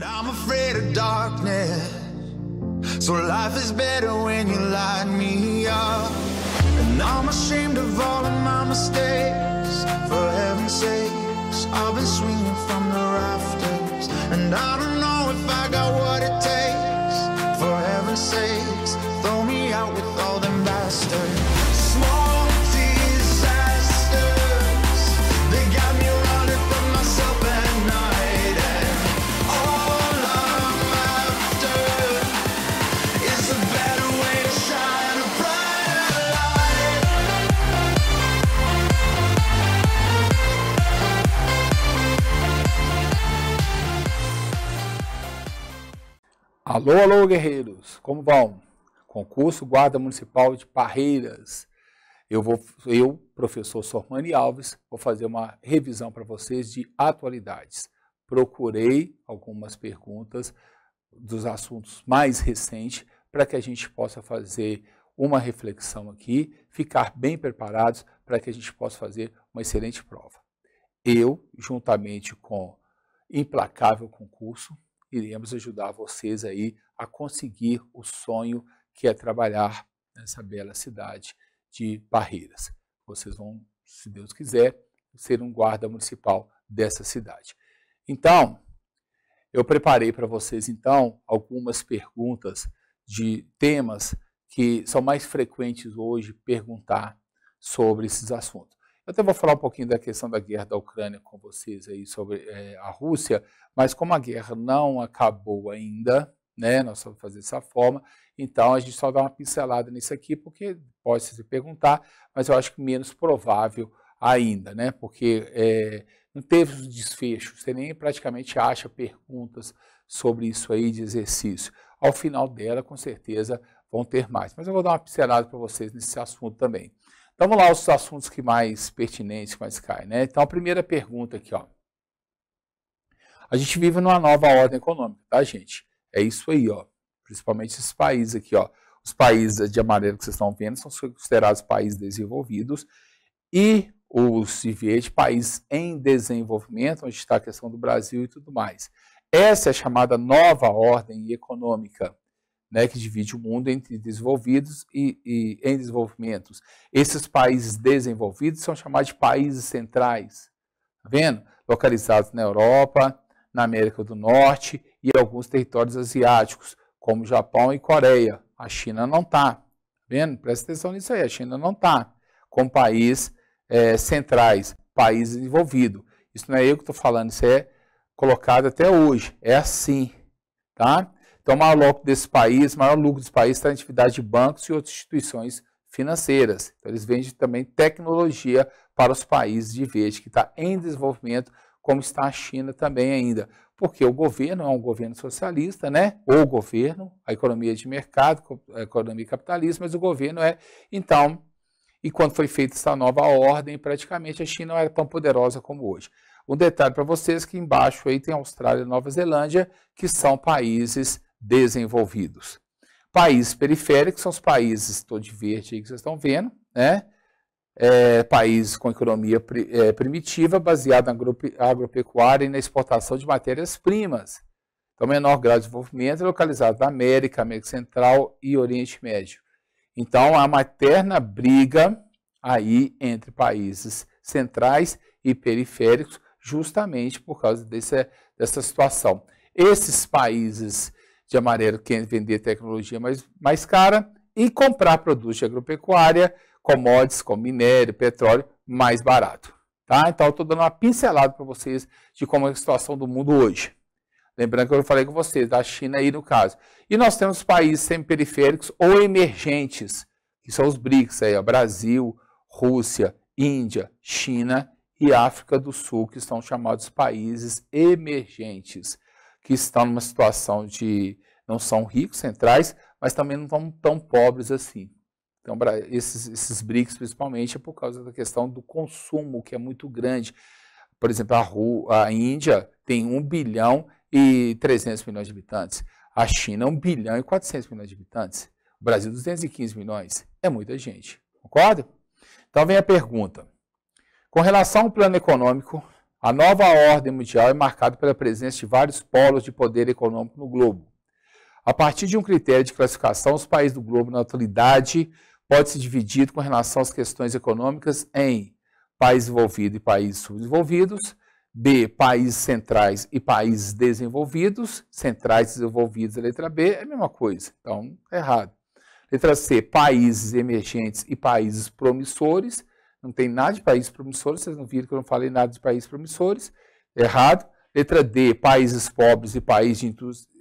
And I'm afraid of darkness, so life is better when you light me up. And I'm ashamed of all of my mistakes, for heaven's sakes, I've been swinging from the rafters. And I don't know if I got what it takes, for heaven's sakes, throw me out with all them bastards. Small disasters, they got me running from myself at night. And all I'm after is a better way to shine a brighter light. Alô, alô, guerreiros, como vão? Concurso Guarda Municipal de Parreiras. Eu, professor Sormani Alves, vou fazer uma revisão para vocês de atualidades. Procurei algumas perguntas dos assuntos mais recentes para que a gente possa fazer uma reflexão aqui, ficar bem preparados para que a gente possa fazer uma excelente prova. Eu, juntamente com Implacável Concurso, iremos ajudar vocês aí a conseguir o sonho que é trabalhar nessa bela cidade de Parreiras. Vocês vão, se Deus quiser, ser um guarda municipal dessa cidade. Então, eu preparei para vocês, então, algumas perguntas de temas que são mais frequentes hoje perguntar sobre esses assuntos. Eu até vou falar um pouquinho da questão da guerra da Ucrânia com vocês aí sobre a Rússia, mas como a guerra não acabou ainda, né, nós vamos fazer dessa forma, então a gente só dá uma pincelada nisso aqui, porque pode se perguntar, mas eu acho que menos provável ainda, né, porque não teve os desfechos, você nem praticamente acha perguntas sobre isso aí de exercício. Ao final dela, com certeza, vão ter mais, mas eu vou dar uma pincelada para vocês nesse assunto também. Então vamos lá, os assuntos que mais pertinentes, que mais caem, né? Então a primeira pergunta aqui, ó. A gente vive numa nova ordem econômica, tá, gente? É isso aí, ó. Principalmente esses países aqui, ó. Os países de amarelo que vocês estão vendo são considerados países desenvolvidos e os de verde, países em desenvolvimento, onde está a questão do Brasil e tudo mais. Essa é a chamada nova ordem econômica, né, que divide o mundo entre desenvolvidos e em desenvolvimento. Esses países desenvolvidos são chamados de países centrais, tá vendo? Localizados na Europa, na América do Norte e alguns territórios asiáticos, como Japão e Coreia. A China não está, tá vendo? Presta atenção nisso aí, a China não está como país centrais, país desenvolvido. Isso não é eu que estou falando, isso é colocado até hoje, é assim, tá? Então, o maior lucro desse país, está em atividade de bancos e outras instituições financeiras. Então, eles vendem também tecnologia para os países de verde, que está em desenvolvimento, como está a China também ainda. Porque o governo é um governo socialista, né? O governo, a economia de mercado, a economia capitalista, mas o governo é, então, e quando foi feita essa nova ordem, praticamente a China não era tão poderosa como hoje. Um detalhe para vocês que embaixo aí tem Austrália e Nova Zelândia, que são países desenvolvidos. Países periféricos são os países todo de verde aí que vocês estão vendo, né? Países com economia primitiva, baseada na agropecuária e na exportação de matérias-primas. Então, menor grau de desenvolvimento é localizado na América, América Central e Oriente Médio. Então, há uma eterna briga aí entre países centrais e periféricos, justamente por causa dessa situação. Esses países de amarelo querem vender tecnologia mais cara e comprar produtos de agropecuária, commodities como minério, petróleo, mais barato. Tá? Então, eu estou dando uma pincelada para vocês de como é a situação do mundo hoje. Lembrando que eu falei com vocês, da China aí no caso. E nós temos países semiperiféricos ou emergentes, que são os BRICS, aí, ó, Brasil, Rússia, Índia, China e África do Sul, que são chamados países emergentes, que estão numa situação de não são ricos, centrais, mas também não estão tão pobres assim. Então, esses BRICS, principalmente, é por causa da questão do consumo, que é muito grande. Por exemplo, a Índia tem 1 bilhão e 300 milhões de habitantes. A China, 1 bilhão e 400 milhões de habitantes. O Brasil, 215 milhões. É muita gente. Concorda? Então, vem a pergunta. Com relação ao plano econômico, A nova ordem mundial é marcada pela presença de vários polos de poder econômico no globo. A partir de um critério de classificação, os países do globo na atualidade podem ser divididos com relação às questões econômicas em países desenvolvidos e países subdesenvolvidos, B, países centrais e países desenvolvidos, centrais e desenvolvidos, a letra B é a mesma coisa, então é errado. Letra C, países emergentes e países promissores, não tem nada de países promissores, vocês não viram que eu não falei nada de países promissores, errado. Letra D, países pobres e países de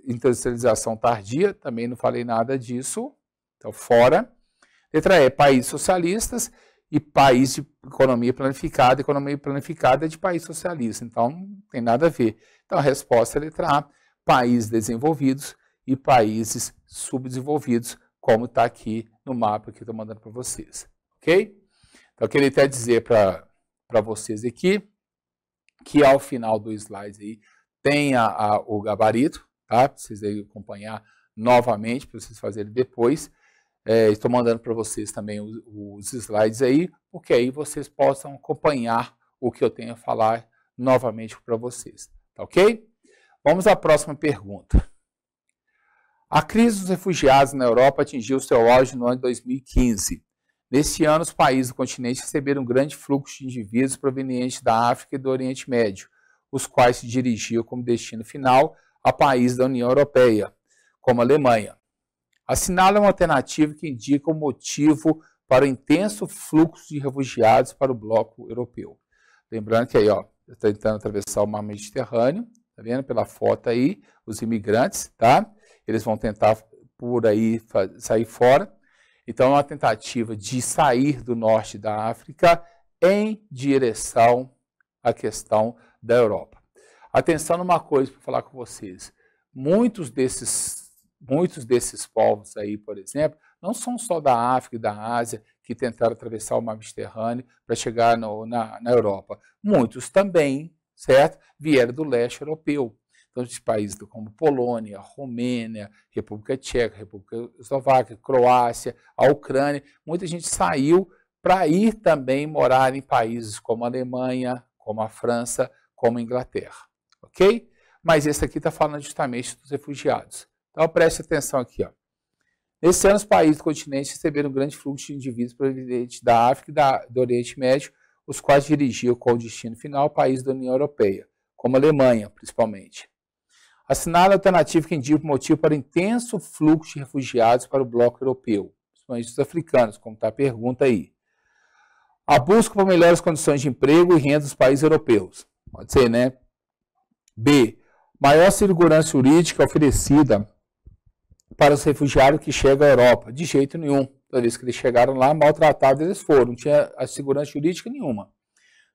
industrialização tardia, também não falei nada disso, então fora. Letra E, países socialistas e país de economia planificada é de país socialista, então não tem nada a ver. Então a resposta é letra A, países desenvolvidos e países subdesenvolvidos, como está aqui no mapa que eu estou mandando para vocês, ok? Então eu queria até dizer para vocês aqui, que ao final do slide aí tem o gabarito, tá? Para vocês aí acompanhar novamente, para vocês fazerem depois. Estou mandando para vocês também os slides aí, porque aí vocês possam acompanhar o que eu tenho a falar novamente para vocês, tá ok? Vamos à próxima pergunta. A crise dos refugiados na Europa atingiu seu auge no ano de 2015. Nesse ano, os países do continente receberam um grande fluxo de indivíduos provenientes da África e do Oriente Médio, os quais se dirigiam como destino final a países da União Europeia, como a Alemanha. Assinala uma alternativa que indica o motivo para o intenso fluxo de refugiados para o bloco europeu. Lembrando que aí, ó, está tentando atravessar o mar Mediterrâneo, tá vendo pela foto aí, os imigrantes, tá? Eles vão tentar por aí sair fora. Então, é uma tentativa de sair do norte da África em direção à questão da Europa. Atenção numa coisa para falar com vocês. Muitos desses povos aí, por exemplo, não são só da África e da Ásia que tentaram atravessar o mar Mediterrâneo para chegar na Europa. Muitos também, certo? Vieram do leste europeu. Então, de países como Polônia, Romênia, República Tcheca, República Eslováquia, Croácia, a Ucrânia, muita gente saiu para ir também morar em países como a Alemanha, como a França, como a Inglaterra, ok? Mas esse aqui está falando justamente dos refugiados. Então, preste atenção aqui, ó. Nesse ano, os países do continente receberam um grande fluxo de indivíduos provenientes da África e do Oriente Médio, os quais dirigiam com o destino final países da União Europeia, como a Alemanha, principalmente. Assinala a alternativa que indica o motivo para o intenso fluxo de refugiados para o bloco europeu, principalmente os africanos, como está a pergunta aí. A busca por melhores condições de emprego e renda dos países europeus. Pode ser, né? B. Maior segurança jurídica oferecida para os refugiados que chegam à Europa. De jeito nenhum. Toda vez que eles chegaram lá, maltratados eles foram. Não tinha a segurança jurídica nenhuma.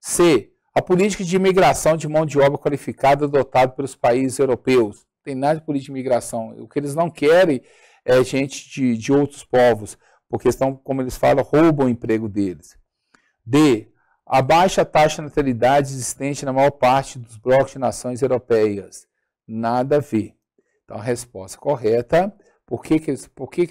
C. A política de imigração de mão de obra qualificada adotada pelos países europeus. Não tem nada de política de imigração. O que eles não querem é gente de outros povos, porque estão, como eles falam, roubam o emprego deles. D. A baixa taxa de natalidade existente na maior parte dos blocos de nações europeias. Nada a ver. Então, a resposta correta, por que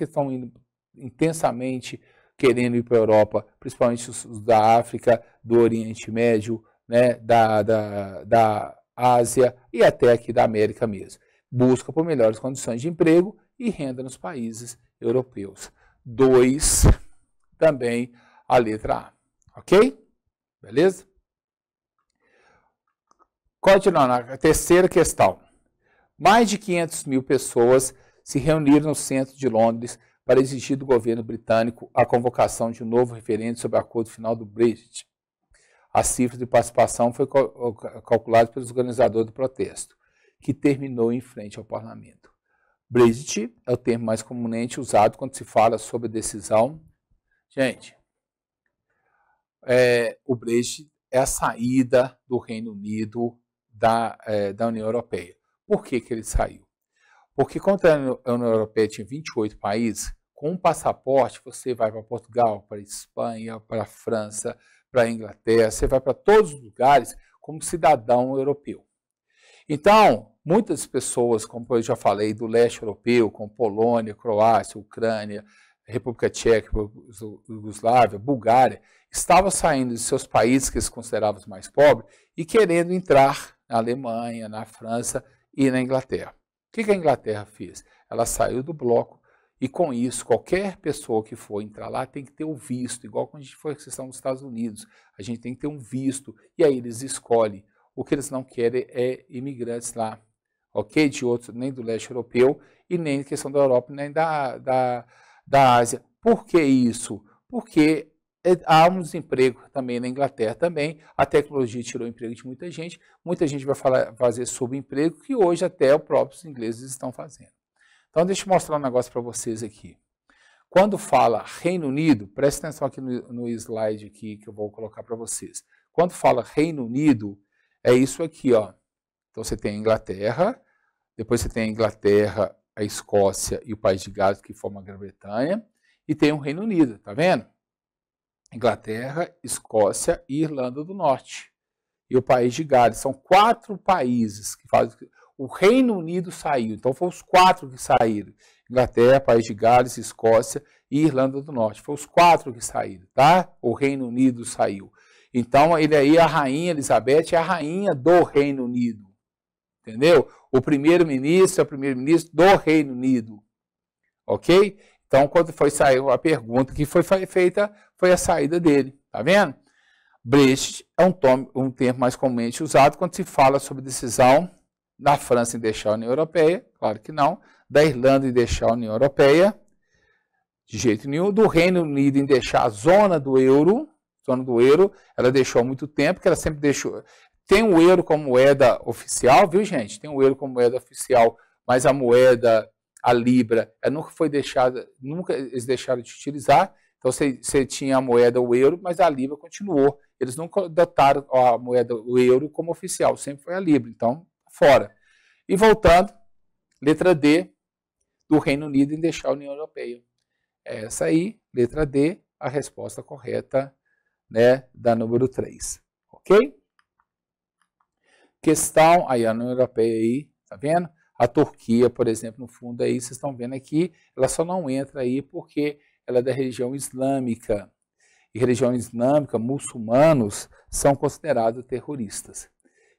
estão indo intensamente querendo ir para a Europa, principalmente os da África, do Oriente Médio, né, da Ásia e até aqui da América mesmo. Busca por melhores condições de emprego e renda nos países europeus. 2, também a letra A. Ok? Beleza? Continuando, a terceira questão. Mais de 500 mil pessoas se reuniram no centro de Londres para exigir do governo britânico a convocação de um novo referendo sobre o acordo final do Brexit. A cifra de participação foi calculada pelos organizadores do protesto, que terminou em frente ao parlamento. Brexit é o termo mais comumente usado quando se fala sobre a decisão. Gente, o Brexit é a saída do Reino Unido da União Europeia. Por que ele saiu? Porque quando a União Europeia tinha 28 países, com um passaporte você vai para Portugal, para a Espanha, para a França, para a Inglaterra, você vai para todos os lugares como cidadão europeu. Então, muitas pessoas, como eu já falei, do leste europeu, como Polônia, Croácia, Ucrânia, República Tcheca, Iugoslávia, Bulgária, estavam saindo de seus países que eles consideravam os mais pobres e querendo entrar na Alemanha, na França e na Inglaterra. O que a Inglaterra fez? Ela saiu do bloco e, com isso, qualquer pessoa que for entrar lá tem que ter o visto, igual quando a gente foi à questão dos Estados Unidos. A gente tem que ter um visto e aí eles escolhem. O que eles não querem é imigrantes lá, ok? De outros, nem do leste europeu e nem questão da Europa, nem da Ásia. Por que isso? Porque há um desemprego também na Inglaterra também, a tecnologia tirou o emprego de muita gente vai fazer subemprego que hoje até os próprios ingleses estão fazendo. Então deixa eu mostrar um negócio para vocês aqui. Quando fala Reino Unido, presta atenção aqui no slide aqui que eu vou colocar para vocês. Quando fala Reino Unido, é isso aqui, ó. Então você tem a Inglaterra, depois você tem a Inglaterra, a Escócia e o País de Gales, que formam a Grã-Bretanha, e tem o Reino Unido, tá vendo? Inglaterra, Escócia e Irlanda do Norte. E o País de Gales. São 4 países que fazem... O Reino Unido saiu, então foram os 4 que saíram. Inglaterra, País de Gales, Escócia e Irlanda do Norte. Foram os 4 que saíram, tá? O Reino Unido saiu. Então, ele aí, a Rainha Elizabeth, é a rainha do Reino Unido. Entendeu? O primeiro-ministro é o primeiro-ministro do Reino Unido. Ok? Então, quando foi sair a pergunta que foi feita, foi a saída dele. Tá vendo? Brexit é um termo mais comumente usado quando se fala sobre decisão da França em deixar a União Europeia, claro que não, da Irlanda em deixar a União Europeia, de jeito nenhum, do Reino Unido em deixar a zona do euro, ela deixou há muito tempo, que ela sempre deixou. Tem o euro como moeda oficial, viu, gente? Tem o euro como moeda oficial, mas a moeda, a libra, ela nunca foi deixada, nunca eles deixaram de utilizar. Então, você tinha a moeda, o euro, mas a libra continuou. Eles nunca adotaram a moeda, o euro, como oficial, sempre foi a libra. Então, fora. E voltando, letra D, do Reino Unido em deixar a União Europeia. Essa aí, letra D, a resposta correta, né, da número 3. Ok? Questão, aí a União Europeia aí, tá vendo? A Turquia, por exemplo, no fundo aí, vocês estão vendo aqui, ela só não entra aí porque ela é da religião islâmica. E religião islâmica, muçulmanos, são considerados terroristas.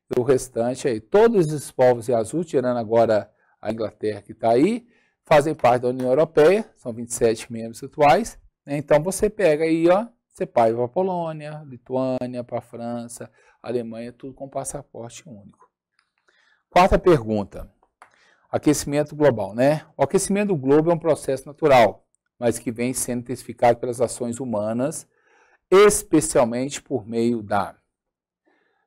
E o restante aí, todos os povos em azul, tirando agora a Inglaterra que está aí, fazem parte da União Europeia, são 27 membros atuais. Né? Então você pega aí, ó, você vai para a Polônia, Lituânia, para a França, Alemanha, tudo com passaporte único. 4ª pergunta. Aquecimento global, né? O aquecimento do globo é um processo natural, mas que vem sendo intensificado pelas ações humanas, especialmente por meio da...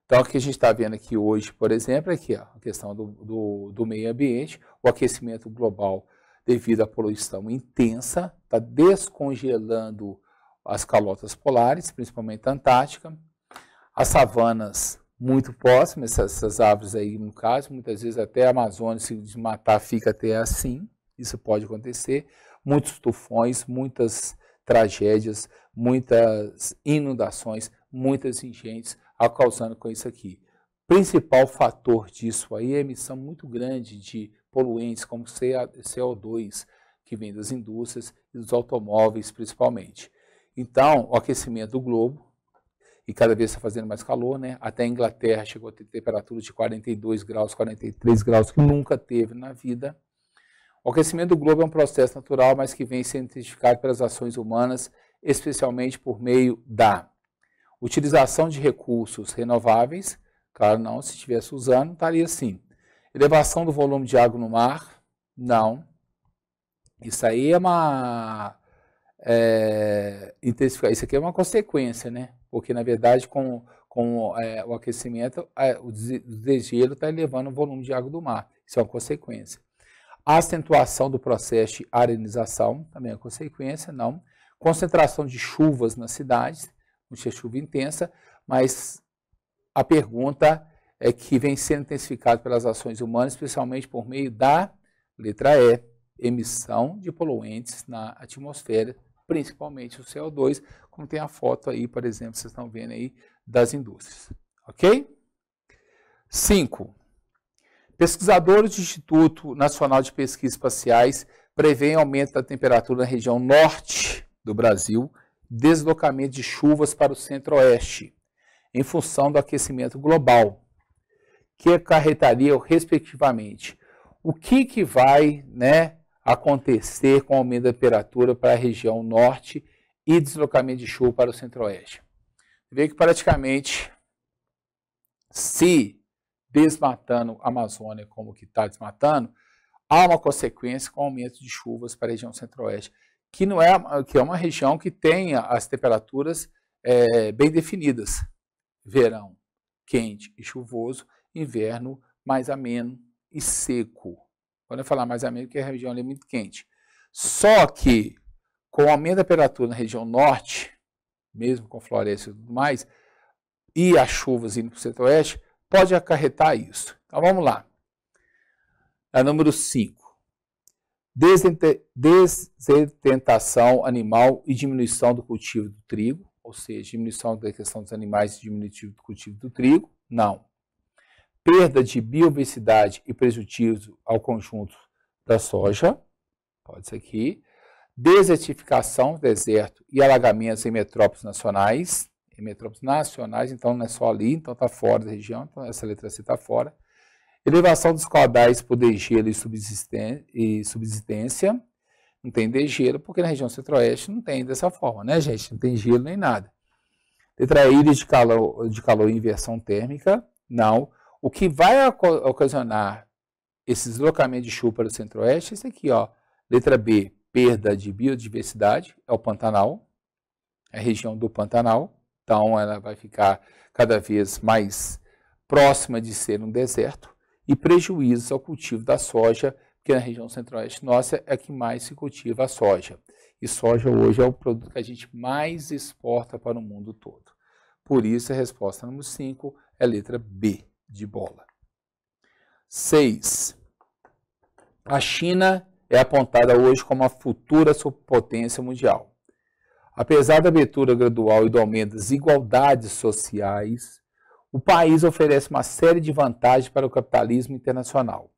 Então, o que a gente está vendo aqui hoje, por exemplo, é aqui, ó, a questão do meio ambiente, o aquecimento global devido à poluição intensa, está descongelando as calotas polares, principalmente a Antártica, as savanas muito próximas, essas árvores aí, no caso, muitas vezes até a Amazônia, se desmatar, fica até assim, isso pode acontecer, muitos tufões, muitas tragédias, muitas inundações, muitas enchentes, causando com isso aqui. Principal fator disso aí é a emissão muito grande de poluentes como CO2, que vem das indústrias e dos automóveis principalmente. Então, o aquecimento do globo, e cada vez está fazendo mais calor, né? Até a Inglaterra chegou a ter temperatura de 42 graus, 43 graus, que nunca teve na vida. O aquecimento do globo é um processo natural, mas que vem sendo intensificado pelas ações humanas, especialmente por meio da utilização de recursos renováveis. Claro, não, se estivesse usando, estaria assim. Elevação do volume de água no mar, não. Isso aí é uma... isso aqui é uma consequência, né? Porque, na verdade, com o aquecimento, o desgelo está elevando o volume de água do mar. Isso é uma consequência. A acentuação do processo de arenização, também é uma consequência, não. Concentração de chuvas nas cidades, muita chuva intensa, mas a pergunta é que vem sendo intensificado pelas ações humanas, especialmente por meio da, letra E, emissão de poluentes na atmosfera, principalmente o CO2, como tem a foto aí, por exemplo, vocês estão vendo aí, das indústrias. Ok? 5. Pesquisadores do Instituto Nacional de Pesquisas Espaciais prevê aumento da temperatura na região norte do Brasil, deslocamento de chuvas para o centro-oeste, em função do aquecimento global, que acarretaria, respectivamente, o que vai, acontecer com o aumento da temperatura para a região norte e deslocamento de chuva para o centro-oeste. Vê que praticamente, se desmatando a Amazônia como que está desmatando, há uma consequência com o aumento de chuvas para a região centro-oeste, que é uma região que tem as temperaturas bem definidas. Verão quente e chuvoso, inverno mais ameno e seco. Quando eu falar mais ameno, porque a região ali é muito quente. Só que, com o aumento da temperatura na região norte, mesmo com floresta e tudo mais, e as chuvas indo para o centro-oeste, pode acarretar isso. Então vamos lá. A número 5. Desertentação animal e diminuição do cultivo do trigo, ou seja, diminuição da questão dos animais e diminuição do cultivo do trigo, não. Perda de biodiversidade e prejuízo ao conjunto da soja, pode ser aqui. Desertificação do deserto e alagamentos em metrópoles nacionais, então não é só ali, então está fora da região, então essa letra C está fora. Elevação dos caudais por degelo e subsistência. Não tem degelo, porque na região centro-oeste não tem dessa forma, né, gente? Não tem gelo nem nada. Letra E, ilhas de calor e inversão térmica. Não. O que vai ocasionar esse deslocamento de chuva para o centro-oeste é esse aqui, ó. Letra B, perda de biodiversidade, é o Pantanal, é a região do Pantanal. Então, ela vai ficar cada vez mais próxima de ser um deserto. E prejuízos ao cultivo da soja, porque na região centro-oeste nossa é que mais se cultiva a soja. E soja hoje é o produto que a gente mais exporta para o mundo todo. Por isso, a resposta número 5 é a letra B, de bola. 6. A China é apontada hoje como a futura superpotência mundial. Apesar da abertura gradual e do aumento das desigualdades sociais, o país oferece uma série de vantagens para o capitalismo internacional.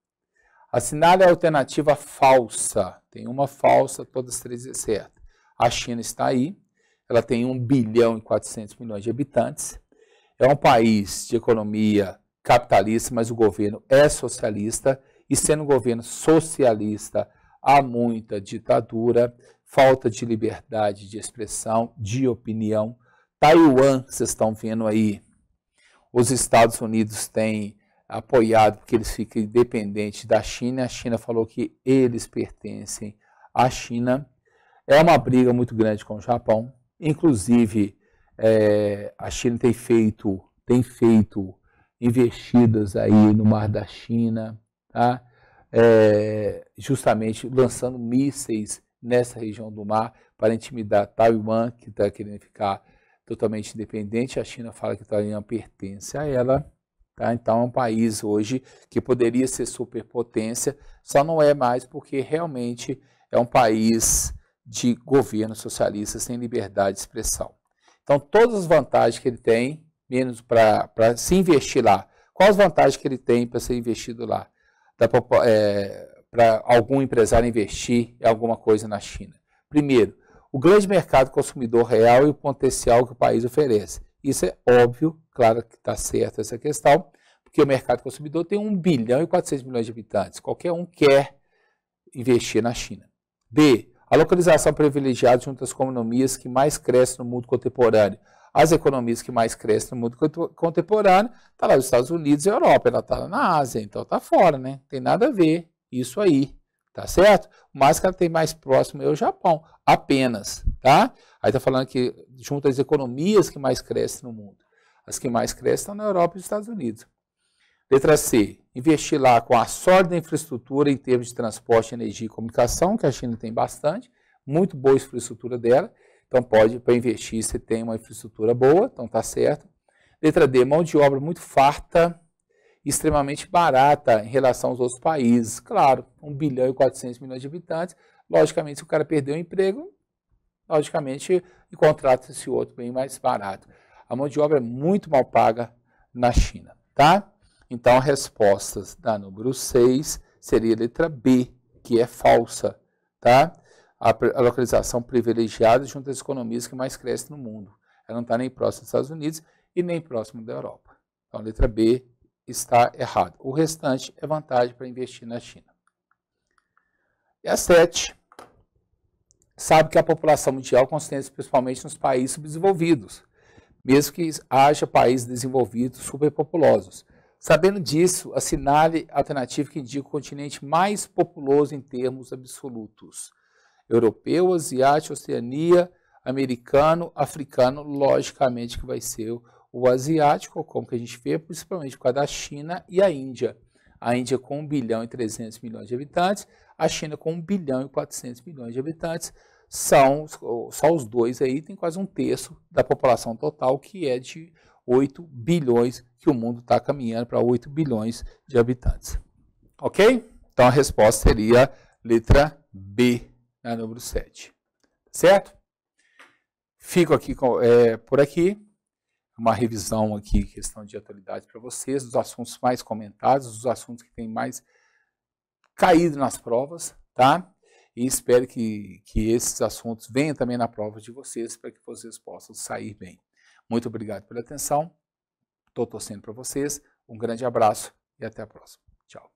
Assinale a alternativa falsa. Tem uma falsa, todas as três é certa. A China está aí, ela tem 1 bilhão e 400 milhões de habitantes. É um país de economia capitalista, mas o governo é socialista. E sendo um governo socialista, há muita ditadura, falta de liberdade de expressão, de opinião. Taiwan, vocês estão vendo aí, os Estados Unidos têm apoiado porque eles ficam independentes da China. A China falou que eles pertencem à China. É uma briga muito grande com o Japão. Inclusive, a China tem feito investidas aí no Mar da China, tá? Justamente lançando mísseis nessa região do mar para intimidar Taiwan, que está querendo ficar totalmente independente. A China fala que Taiwan pertence a ela, tá? Então é um país hoje que poderia ser superpotência, só não é mais porque realmente é um país de governo socialista sem liberdade de expressão. Então todas as vantagens que ele tem, menos para se investir lá. Quais as vantagens que ele tem para ser investido lá? Para algum empresário investir em alguma coisa na China? Primeiro, o grande mercado consumidor real e o potencial que o país oferece. Isso é óbvio, claro que está certo essa questão, porque o mercado consumidor tem 1 bilhão e 400 milhões de habitantes. Qualquer um quer investir na China. B, a localização privilegiada junto às economias que mais crescem no mundo contemporâneo. As economias que mais crescem no mundo contemporâneo está lá nos Estados Unidos e Europa, ela está lá na Ásia, então está fora, né? Não tem nada a ver isso aí. Tá certo? O mais que ela tem mais próximo é o Japão, apenas, tá? Aí tá falando que junto às economias que mais crescem no mundo. As que mais crescem estão na Europa e nos Estados Unidos. Letra C, investir lá com a sólida infraestrutura em termos de transporte, energia e comunicação, que a China tem bastante, muito boa a infraestrutura dela, então pode, para investir, você tem uma infraestrutura boa, então tá certo. Letra D, mão de obra muito farta, extremamente barata em relação aos outros países. Claro, 1 bilhão e 400 milhões de habitantes, logicamente, se o cara perder o emprego, logicamente, contrata esse outro bem mais barato. A mão de obra é muito mal paga na China, tá? Então, a resposta da número 6 seria a letra B, que é falsa, tá? A localização privilegiada junto às economias que mais crescem no mundo. Ela não está nem próxima dos Estados Unidos e nem próximo da Europa. Então, a letra B está errada. O restante é vantagem para investir na China. E a 7, sabe que a população mundial concentra principalmente nos países subdesenvolvidos, mesmo que haja países desenvolvidos superpopulosos. Sabendo disso, assinale a alternativa que indica o continente mais populoso em termos absolutos. Europeu, asiático, Oceania, americano, africano, logicamente que vai ser o asiático, como que a gente vê, principalmente por causa da China e a Índia. A Índia com 1 bilhão e 300 milhões de habitantes, a China com 1 bilhão e 400 milhões de habitantes, só os dois aí tem quase 1/3 da população total, que é de 8 bilhões, que o mundo está caminhando para 8 bilhões de habitantes. Ok? Então a resposta seria letra B, na número 7. Certo? Fico aqui por aqui. Uma revisão aqui, questão de atualidade para vocês, dos assuntos mais comentados, dos assuntos que têm mais caído nas provas, tá? E espero que esses assuntos venham também na prova de vocês, para que vocês possam sair bem. Muito obrigado pela atenção. Estou torcendo para vocês. Um grande abraço e até a próxima. Tchau.